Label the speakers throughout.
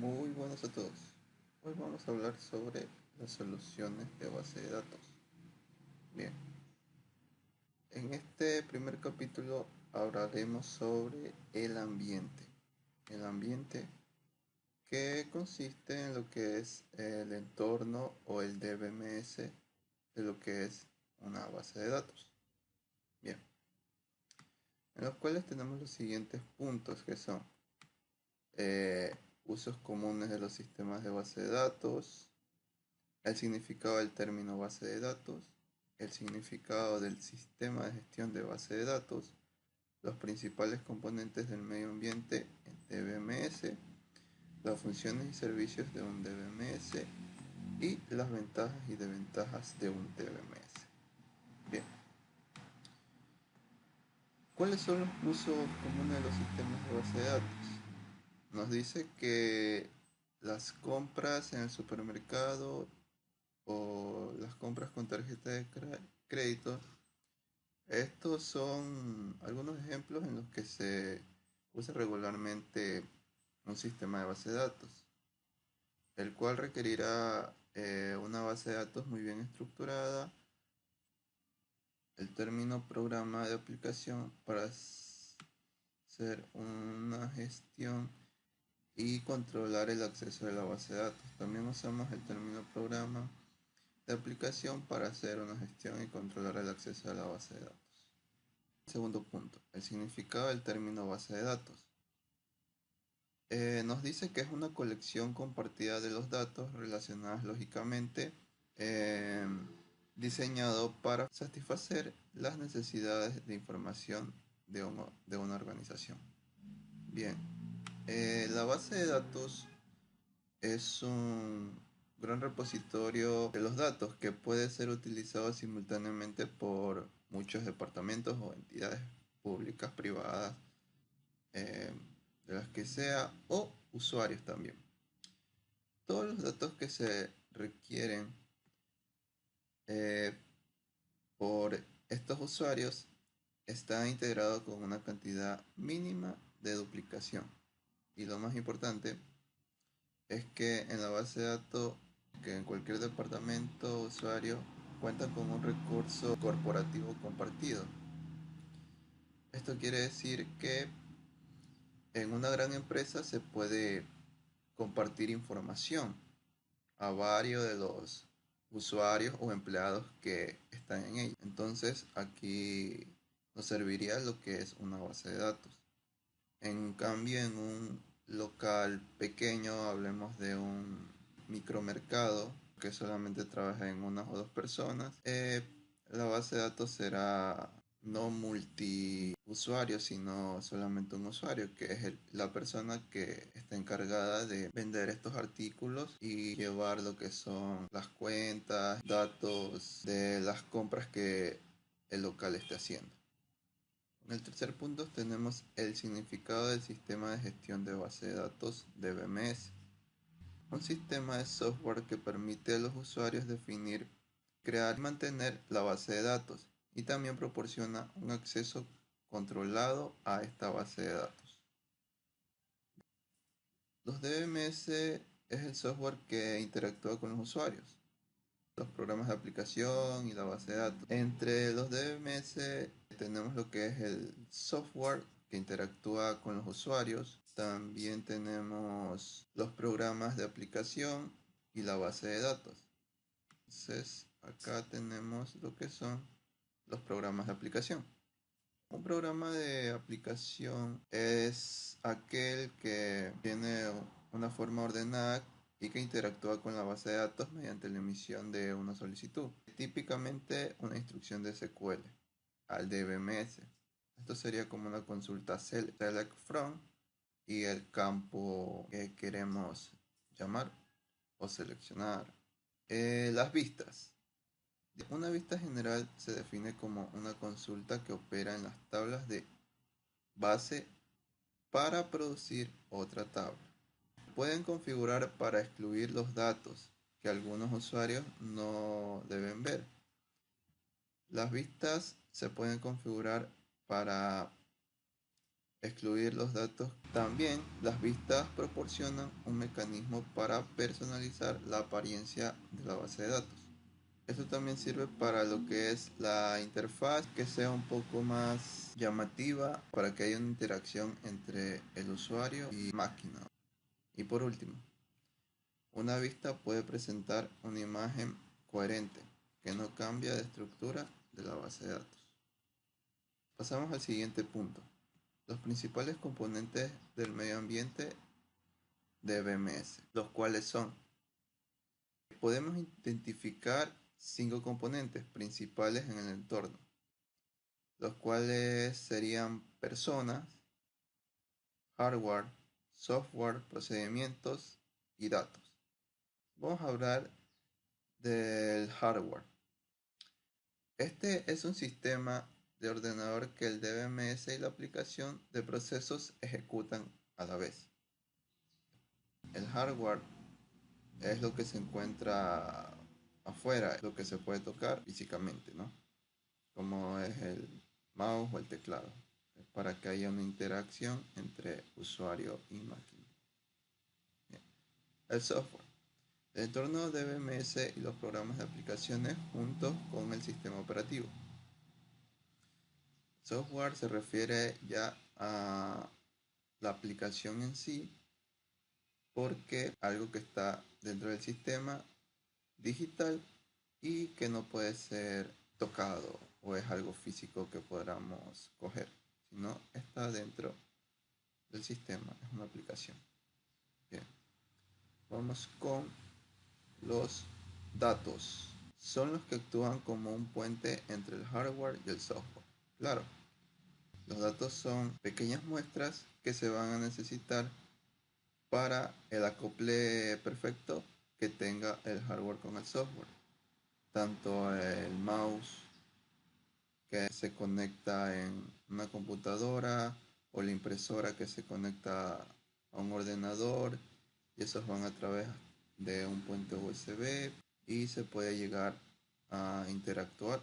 Speaker 1: Muy buenos a todos. Hoy vamos a hablar sobre las soluciones de base de datos. Bien, en este primer capítulo hablaremos sobre el ambiente. El ambiente que consiste en lo que es el entorno o el DBMS de lo que es una base de datos. Bien, en los cuales tenemos los siguientes puntos que son eh, usos comunes de los sistemas de base de datos, el significado del término base de datos, el significado del sistema de gestión de base de datos, los principales componentes del medio ambiente en DBMS, las funciones y servicios de un DBMS y las ventajas y desventajas de un DBMS. Bien, ¿cuáles son los usos comunes de los sistemas de base de datos? Nos dice que las compras en el supermercado o las compras con tarjeta de crédito. Estos son algunos ejemplos en los que se usa regularmente un sistema de base de datos, el cual requerirá una base de datos muy bien estructurada, el término programa de aplicación para hacer una gestión y controlar el acceso de la base de datos. También usamos el término programa de aplicación para hacer una gestión y controlar el acceso a la base de datos. Segundo punto, el significado del término base de datos. Nos dice que es una colección compartida de los datos relacionados lógicamente, eh, diseñado para satisfacer las necesidades de información de una organización. Bien, la base de datos es un gran repositorio de los datos que puede ser utilizado simultáneamente por muchos departamentos o entidades públicas, privadas, eh, de las que sea, o usuarios también. Todos los datos que se requieren eh, por estos usuarios están integrados con una cantidad mínima de duplicación. Y lo más importante es que en la base de datos, que en cualquier departamento o usuario cuenta con un recurso corporativo compartido. Esto quiere decir que en una gran empresa se puede compartir información a varios de los usuarios o empleados que están en ella. Entonces aquí nos serviría lo que es una base de datos. En cambio, en un local pequeño, hablemos de un micromercado que solamente trabaja en una o dos personas, la base de datos será no multiusuario, sino solamente un usuario, que es la persona que está encargada de vender estos artículos y llevar lo que son las cuentas, datos de las compras que el local esté haciendo. En el tercer punto tenemos el significado del sistema de gestión de base de datos DBMS. Un sistema de software que permite a los usuarios definir, crear y mantener la base de datos y también proporciona un acceso controlado a esta base de datos. Los DBMS es el software que interactúa con los usuarios, los programas de aplicación y la base de datos. Entre los DBMS tenemos lo que es el software que interactúa con los usuarios. También tenemos los programas de aplicación y la base de datos. Entonces, acá tenemos lo que son los programas de aplicación. Un programa de aplicación es aquel que tiene una forma ordenada y que interactúa con la base de datos mediante la emisión de una solicitud. Típicamente una instrucción de SQL al DBMS. Esto sería como una consulta select from y el campo que queremos llamar o seleccionar. Las vistas. Una vista general se define como una consulta que opera en las tablas de base para producir otra tabla. Pueden configurar para excluir los datos que algunos usuarios no deben ver. Las vistas se pueden configurar para excluir los datos. También las vistas proporcionan un mecanismo para personalizar la apariencia de la base de datos. Esto también sirve para lo que es la interfaz, que sea un poco más llamativa, para que haya una interacción entre el usuario y máquina. Y por último, una vista puede presentar una imagen coherente que no cambia de estructura de la base de datos. Pasamos al siguiente punto. Los principales componentes del medio ambiente de BMS, los cuales son: podemos identificar 5 componentes principales en el entorno, los cuales serían personas, hardware, software, procedimientos y datos. Vamos a hablar del hardware. Este es un sistema de ordenador que el DBMS y la aplicación de procesos ejecutan a la vez. El hardware es lo que se encuentra afuera, es lo que se puede tocar físicamente, ¿no? Como es el mouse o el teclado, para que haya una interacción entre usuario y máquina. Bien. El software. El entorno de BMS y los programas de aplicaciones juntos con el sistema operativo. Software se refiere ya a la aplicación en sí, porque algo que está dentro del sistema digital y que no puede ser tocado o es algo físico que podamos coger, sino está dentro del sistema, es una aplicación. Bien, vamos con los datos. Son los que actúan como un puente entre el hardware y el software. Claro, los datos son pequeñas muestras que se van a necesitar para el acople perfecto que tenga el hardware con el software. Tanto el mouse que se conecta en una computadora o la impresora que se conecta a un ordenador, y esos van a través de un puente USB y se puede llegar a interactuar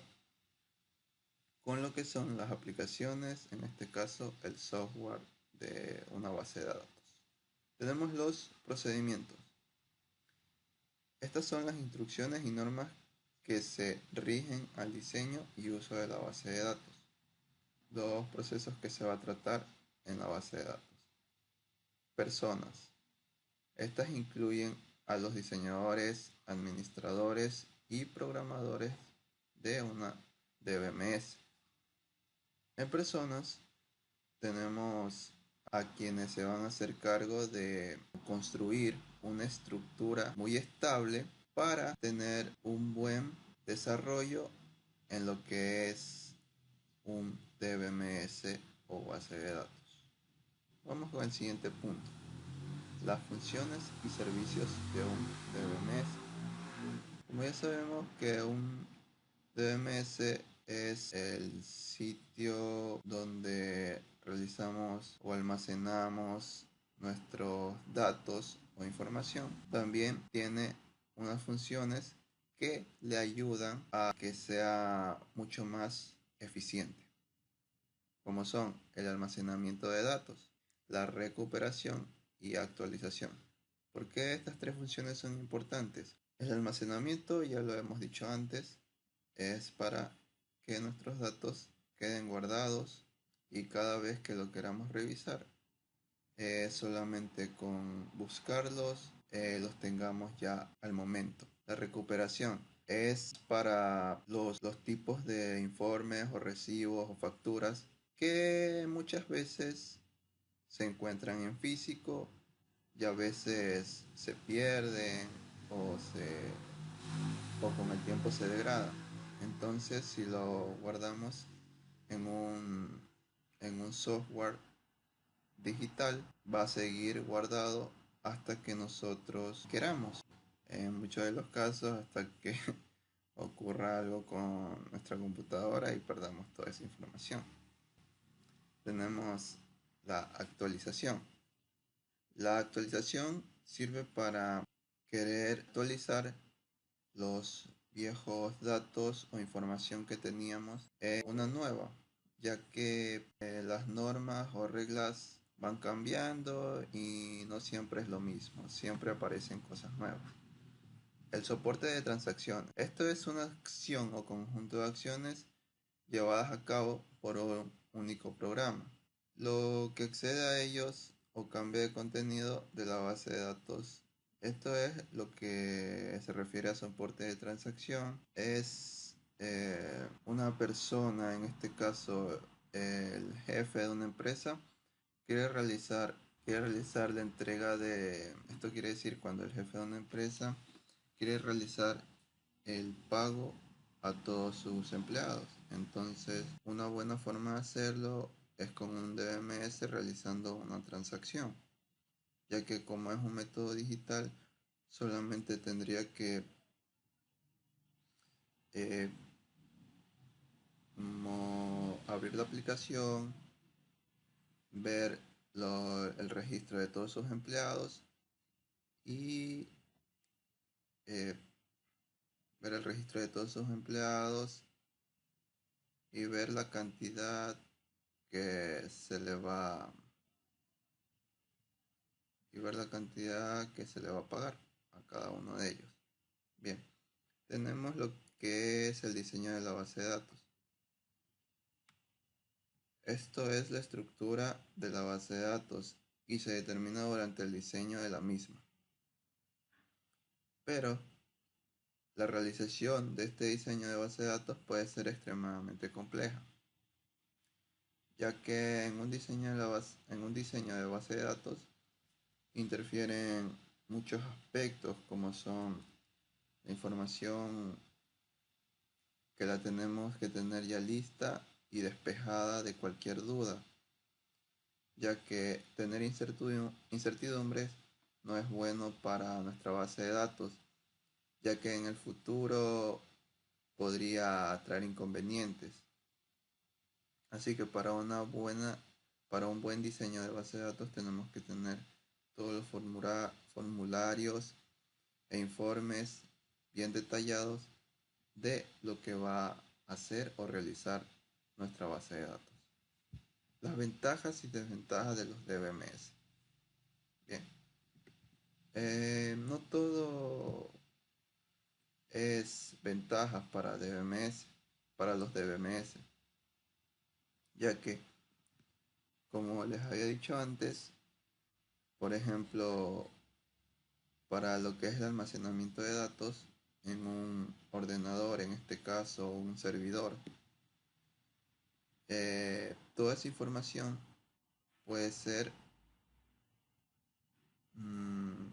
Speaker 1: con lo que son las aplicaciones, en este caso el software de una base de datos. Tenemos los procedimientos. Estas son las instrucciones y normas que se rigen al diseño y uso de la base de datos. Los procesos que se va a tratar en la base de datos. Personas. Estas incluyen a los diseñadores, administradores y programadores de una DBMS. En personas tenemos a quienes se van a hacer cargo de construir una estructura muy estable para tener un buen desarrollo en lo que es un DBMS o base de datos. Vamos con el siguiente punto: las funciones y servicios de un DBMS. Como ya sabemos que un DBMS es el sitio donde realizamos o almacenamos nuestros datos o información, también tiene unas funciones que le ayudan a que sea mucho más eficiente, como son el almacenamiento de datos, la recuperación y actualización. ¿Por qué estas tres funciones son importantes? El almacenamiento, ya lo hemos dicho antes, es para que nuestros datos queden guardados y cada vez que lo queramos revisar, solamente con buscarlos, los tengamos ya al momento. La recuperación es para los tipos de informes o recibos o facturas que muchas veces se encuentran en físico y a veces se pierden o, o con el tiempo se degradan. Entonces, si lo guardamos en un software digital, va a seguir guardado hasta que nosotros queramos. En muchos de los casos, hasta que ocurra algo con nuestra computadora y perdamos toda esa información. Tenemos la actualización. La actualización sirve para querer actualizar los viejos datos o información que teníamos en una nueva, ya que las normas o reglas van cambiando y no siempre es lo mismo, siempre aparecen cosas nuevas. El soporte de transacción. Esto es una acción o conjunto de acciones llevadas a cabo por un único programa. Lo que excede a ellos o cambia de contenido de la base de datos. Esto es lo que se refiere a soporte de transacción. Es una persona, en este caso el jefe de una empresa, quiere realizar, quiere realizar la entrega de... Esto quiere decir cuando el jefe de una empresa quiere realizar el pago a todos sus empleados. Entonces, una buena forma de hacerlo es con un DMS realizando una transacción, ya que como es un método digital, solamente tendría que eh, abrir la aplicación, ver el registro de todos sus empleados y eh, ver el registro de todos sus empleados y ver la cantidad que se le va y ver la cantidad que se le va a pagar a cada uno de ellos. Bien, tenemos lo que es el diseño de la base de datos. Esto es la estructura de la base de datos y se determina durante el diseño de la misma. Pero la realización de este diseño de base de datos puede ser extremadamente compleja, ya que en un diseño de base de datos interfieren muchos aspectos como son la información que la tenemos que tener ya lista y despejada de cualquier duda, ya que tener incertidumbres no es bueno para nuestra base de datos, ya que en el futuro podría traer inconvenientes. Así que para un buen diseño de base de datos tenemos que tener todos los formularios e informes bien detallados de lo que va a hacer o realizar nuestra base de datos. Las ventajas y desventajas de los DBMS. Bien, no todo es ventajas para DBMS, para los DBMS, ya que, como les había dicho antes, por ejemplo, para lo que es el almacenamiento de datos en un ordenador, en este caso un servidor, toda esa información puede ser mm,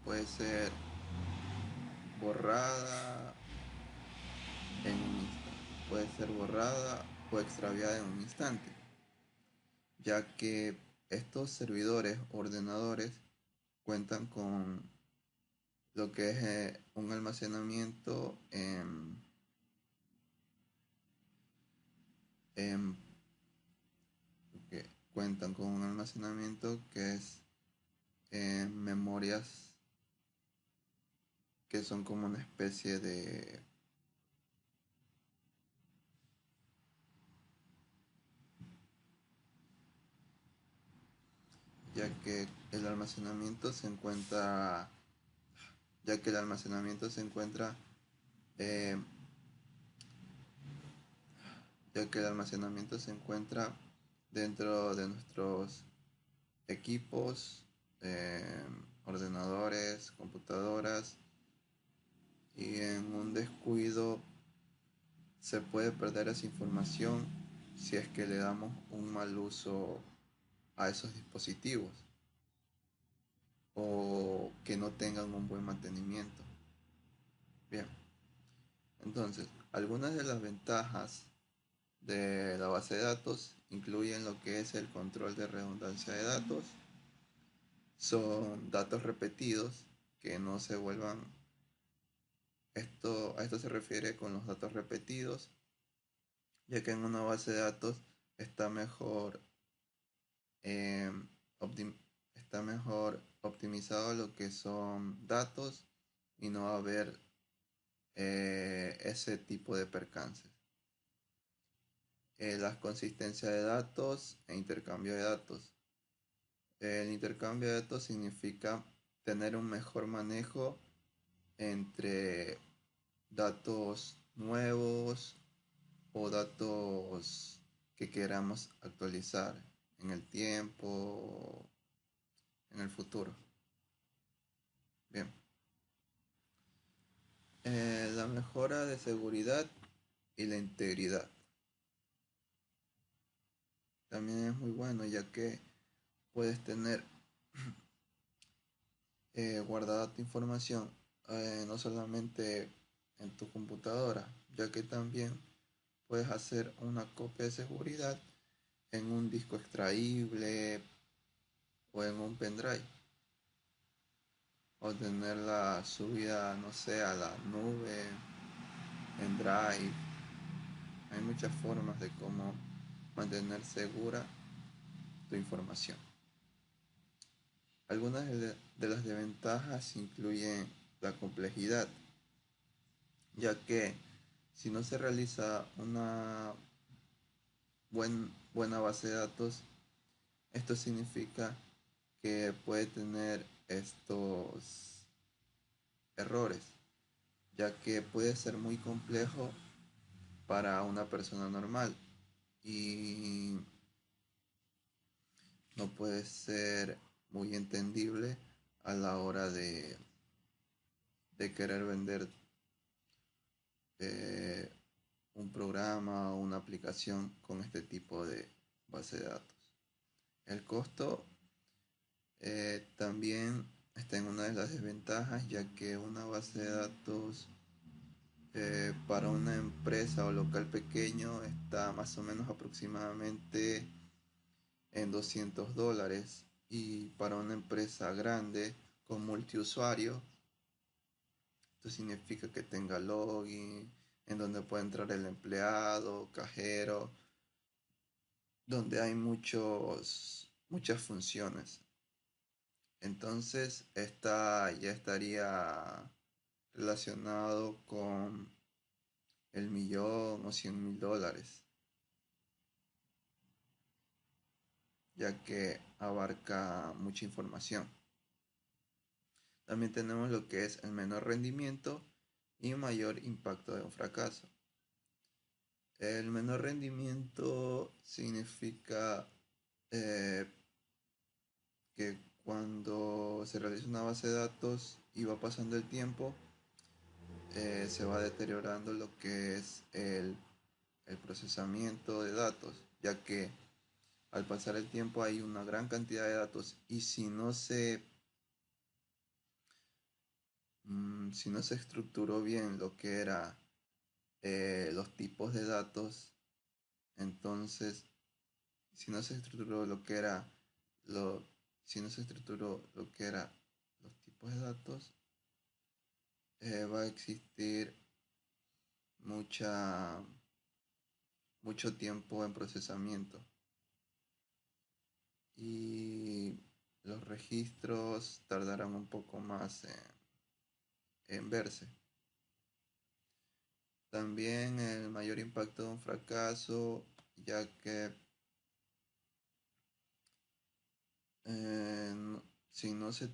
Speaker 1: puede ser borrada en un instante, puede ser borrada o extraviada en un instante, ya que estos servidores ordenadores cuentan con lo que es un almacenamiento en que cuentan con un almacenamiento que es en memorias que son como una especie de ya que el almacenamiento se encuentra ya que el almacenamiento se encuentra eh, ya que el almacenamiento se encuentra dentro de nuestros equipos, ordenadores, computadoras, y en un descuido se puede perder esa información si es que le damos un mal uso a esos dispositivos o que no tengan un buen mantenimiento. Bien, entonces, algunas de las ventajas de la base de datos incluyen lo que es el control de redundancia de datos, son datos repetidos que no se vuelvan, a esto se refiere con los datos repetidos, ya que en una base de datos está mejor, eh, optim- está mejor optimizado lo que son datos y no va a haber ese tipo de percances. La consistencia de datos e intercambio de datos. El intercambio de datos significa tener un mejor manejo entre datos nuevos o datos que queramos actualizar en el tiempo, en el futuro. Bien. La mejora de seguridad y la integridad. También es muy bueno ya que puedes tener guardada tu información no solamente en tu computadora, ya que también puedes hacer una copia de seguridad en un disco extraíble o en un pendrive o tenerla subida, no sé, a la nube, en Drive. Hay muchas formas de cómo mantener segura tu información. Algunas de las desventajas incluyen la complejidad, ya que si no se realiza una buena base de datos, esto significa que puede tener estos errores, ya que puede ser muy complejo para una persona normal y no puede ser muy entendible a la hora de querer vender eh, un programa o una aplicación con este tipo de base de datos. El costo también está en una de las desventajas, ya que una base de datos para una empresa o local pequeño está más o menos aproximadamente en $200, y para una empresa grande con multiusuario, esto significa que tenga login, en donde puede entrar el empleado, cajero, donde hay muchas funciones. Entonces, esta ya estaría relacionado con el millón o $100,000, ya que abarca mucha información. También tenemos lo que es el menor rendimiento y mayor impacto de un fracaso. El menor rendimiento significa eh, que cuando se realiza una base de datos y va pasando el tiempo, se va deteriorando lo que es el procesamiento de datos, ya que al pasar el tiempo hay una gran cantidad de datos, y si no se estructuró bien lo que era los tipos de datos, entonces si no se estructuró lo que era lo, si no se estructuró lo que era los tipos de datos, va a existir mucha mucho tiempo en procesamiento, y los registros tardarán un poco más en verse. También el mayor impacto de un fracaso, ya que si no se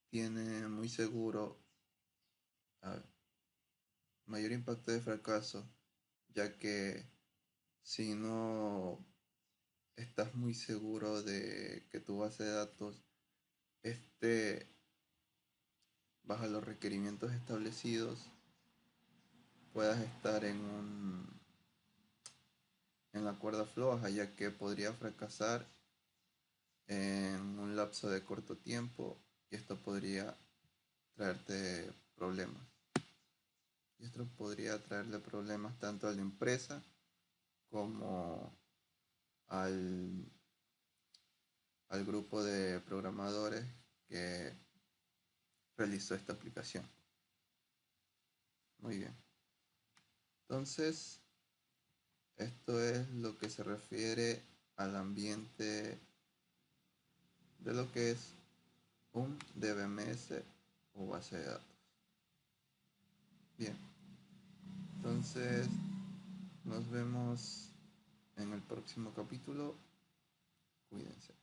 Speaker 1: tiene muy seguro, a ver, mayor impacto de fracaso, ya que si no estás muy seguro de que tu base de datos esté bajo los requerimientos establecidos, puedas estar en la cuerda floja, ya que podría fracasar en un lapso de corto tiempo, y esto podría traerte problemas. Y esto podría traerle problemas tanto a la empresa como al, al grupo de programadores que realizó esta aplicación. Muy bien. Entonces, esto es lo que se refiere al ambiente de lo que es un DBMS o base de datos. Bien, entonces nos vemos en el próximo capítulo. Cuídense.